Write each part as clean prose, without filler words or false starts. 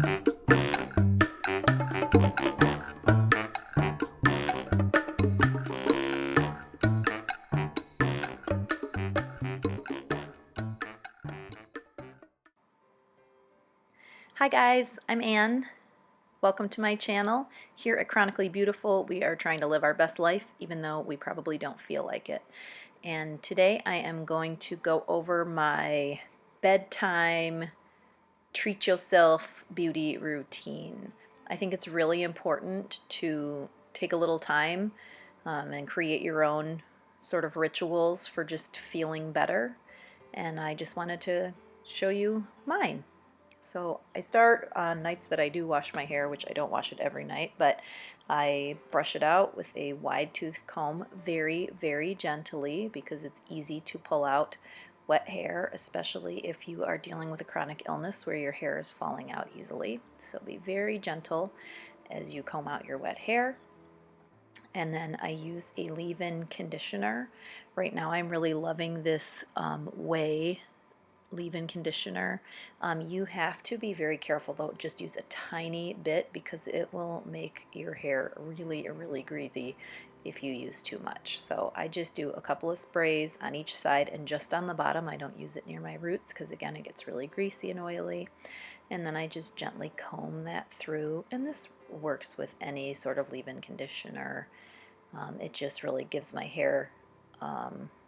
Hi guys, I'm Anne. Welcome to my channel. Here at Chronically Beautiful, we are trying to live our best life, even though we probably don't feel like it. And today I am going to go over my bedtime treat yourself beauty routine. I think it's really important to take a little time and create your own sort of rituals for just feeling better. And I just wanted to show you mine. So I start on nights that I do wash my hair, which I don't wash it every night, but I brush it out with a wide tooth comb very, very gently because it's easy to pull out wet hair, especially if you are dealing with a chronic illness where your hair is falling out easily. So be very gentle as you comb out your wet hair. And then I use a leave-in conditioner. Right now I'm really loving this Way leave-in conditioner. You have to be very careful though, just use a tiny bit because it will make your hair really, really greasy if you use too much. So I just do a couple of sprays on each side and just on the bottom. I don't use it near my roots because again it gets really greasy and oily. And then I just gently comb that through, and this works with any sort of leave-in conditioner. It just really gives my hair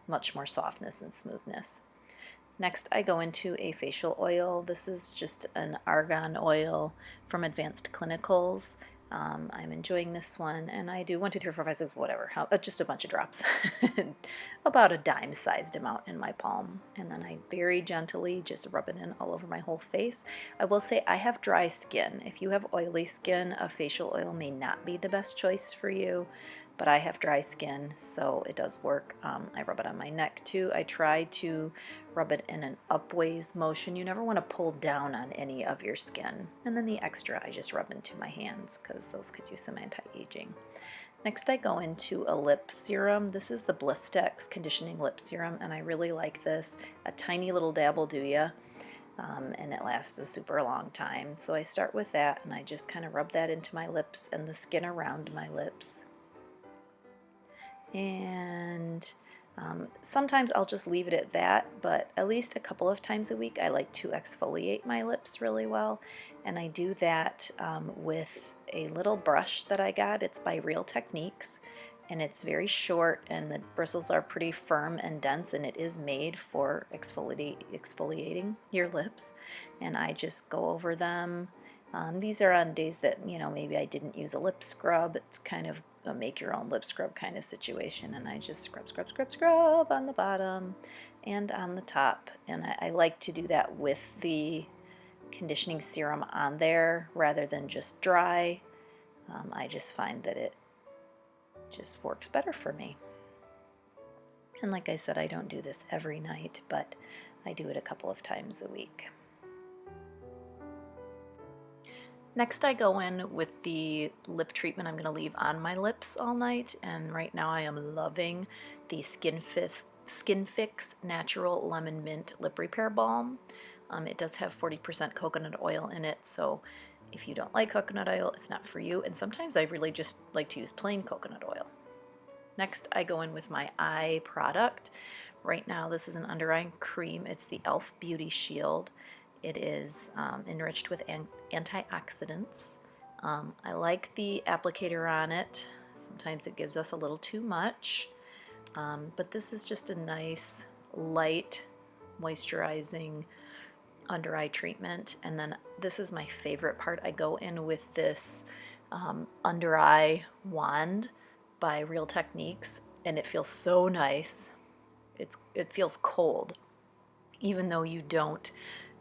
much more softness and smoothness. Next, I go into a facial oil. This is just an argan oil from Advanced Clinicals. I'm enjoying this one, and I do 1, 2, 3, 4, 5, 6, whatever, just a bunch of drops, about a dime-sized amount in my palm. And then I very gently just rub it in all over my whole face. I will say I have dry skin. If you have oily skin, a facial oil may not be the best choice for you, but I have dry skin, so it does work. I rub it on my neck too. I try to rub it in an upways motion. You never want to pull down on any of your skin. And then the extra I just rub into my hands because those could use some anti-aging. Next I go into a lip serum. This is the Blistex Conditioning Lip Serum, and I really like this. A tiny little dab will do ya. And it lasts a super long time. So I start with that, and I just kind of rub that into my lips and the skin around my lips. And sometimes I'll just leave it at that, but at least a couple of times a week I like to exfoliate my lips really well, and I do that with a little brush that I got. It's by Real Techniques, and it's very short, and the bristles are pretty firm and dense, and it is made for exfoliating your lips, and I just go over them. These are on days that, you know, maybe I didn't use a lip scrub. It's kind of a make your own lip scrub kind of situation, and I just scrub, scrub, scrub, scrub on the bottom and on the top. And I like to do that with the conditioning serum on there rather than just dry. I just find that it just works better for me. And like I said, I don't do this every night, but I do it a couple of times a week. Next I go in with the lip treatment I'm going to leave on my lips all night, and right now I am loving the Skin Fix Natural Lemon Mint Lip Repair Balm. It does have 40% coconut oil in it, so if you don't like coconut oil, it's not for you, and sometimes I really just like to use plain coconut oil. Next I go in with my eye product. Right now this is an under eye cream. It's the e.l.f. Beauty Shield. It is enriched with antioxidants. I like the applicator on it. Sometimes it gives us a little too much, but this is just a nice, light, moisturizing under eye treatment. And then this is my favorite part. I go in with this under eye wand by Real Techniques, and it feels so nice. It feels cold, even though you don't,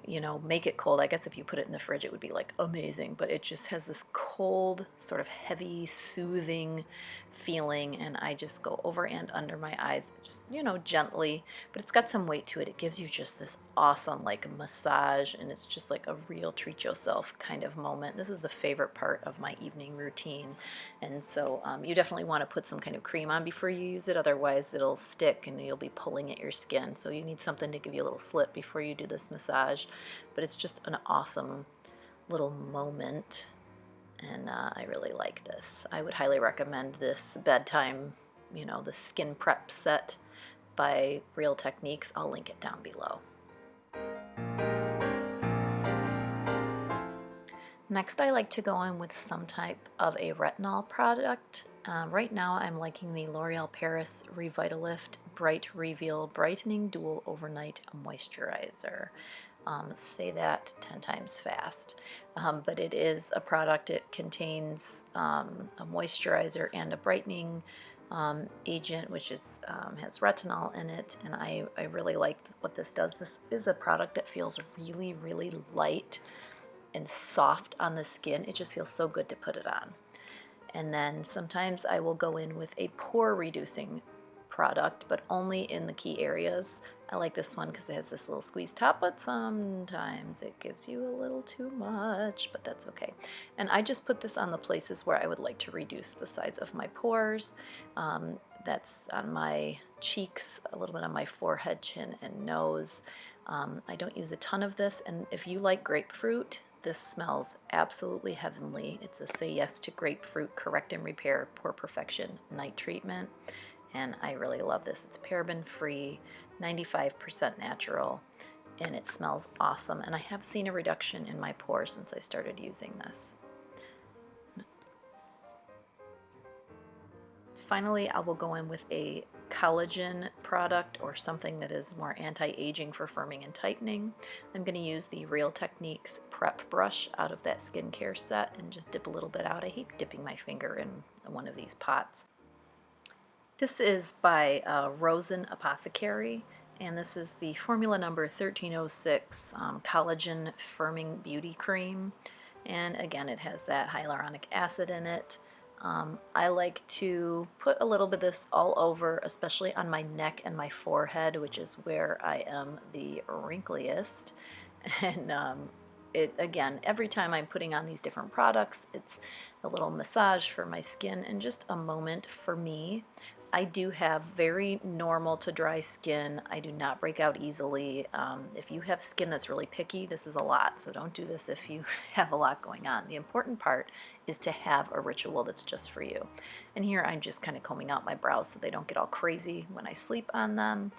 you know, make it cold. I guess if you put it in the fridge it would be like amazing, but it just has this cold, sort of heavy, soothing feeling, and I just go over and under my eyes, just, you know, gently, but it's got some weight to it. It gives you just this awesome like massage, and it's just like a real treat yourself kind of moment. This is the favorite part of my evening routine, and so you definitely want to put some kind of cream on before you use it, otherwise it'll stick and you'll be pulling at your skin. So you need something to give you a little slip before you do this massage, but it's just an awesome little moment, and I really like this. I would highly recommend this Bedtime, the skin prep set by Real Techniques. I'll link it down below. Next, I like to go in with some type of a retinol product. Right now, I'm liking the L'Oreal Paris Revitalift Bright Reveal Brightening Dual Overnight Moisturizer. Say that 10 times fast. But it is a product. It contains a moisturizer and a brightening agent, which is has retinol in it, and I really like what this does. This is a product that feels really, really light and soft on the skin. It just feels so good to put it on. And then sometimes I will go in with a pore reducing product, but only in the key areas. I like this one because it has this little squeeze top, but sometimes it gives you a little too much, but that's okay. And I just put this on the places where I would like to reduce the size of my pores. That's on my cheeks, a little bit on my forehead, chin, and nose. I don't use a ton of this, and if you like grapefruit, this smells absolutely heavenly. It's a Say Yes to Grapefruit Correct and Repair Pore Perfection Night Treatment, and I really love this. It's paraben-free, 95% natural, and it smells awesome, and I have seen a reduction in my pores since I started using this. Finally, I will go in with a collagen product or something that is more anti-aging for firming and tightening. I'm going to use the Real Techniques prep brush out of that skincare set and just dip a little bit out. I hate dipping my finger in one of these pots. This is by Rosen Apothecary, and this is the formula number 1306 Collagen Firming Beauty Cream. And again, it has that hyaluronic acid in it. I like to put a little bit of this all over, especially on my neck and my forehead, which is where I am the wrinkliest. And again, every time I'm putting on these different products, it's a little massage for my skin and just a moment for me. I do have very normal to dry skin. I do not break out easily. If you have skin that's really picky, this is a lot, so don't do this if you have a lot going on. The important part is to have a ritual that's just for you. And here I'm just kind of combing out my brows so they don't get all crazy when I sleep on them.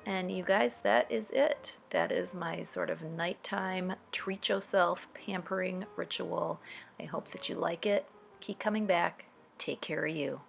And you guys, that is it. That is my sort of nighttime treat yourself pampering ritual. I hope that you like it. Keep coming back. Take care of you.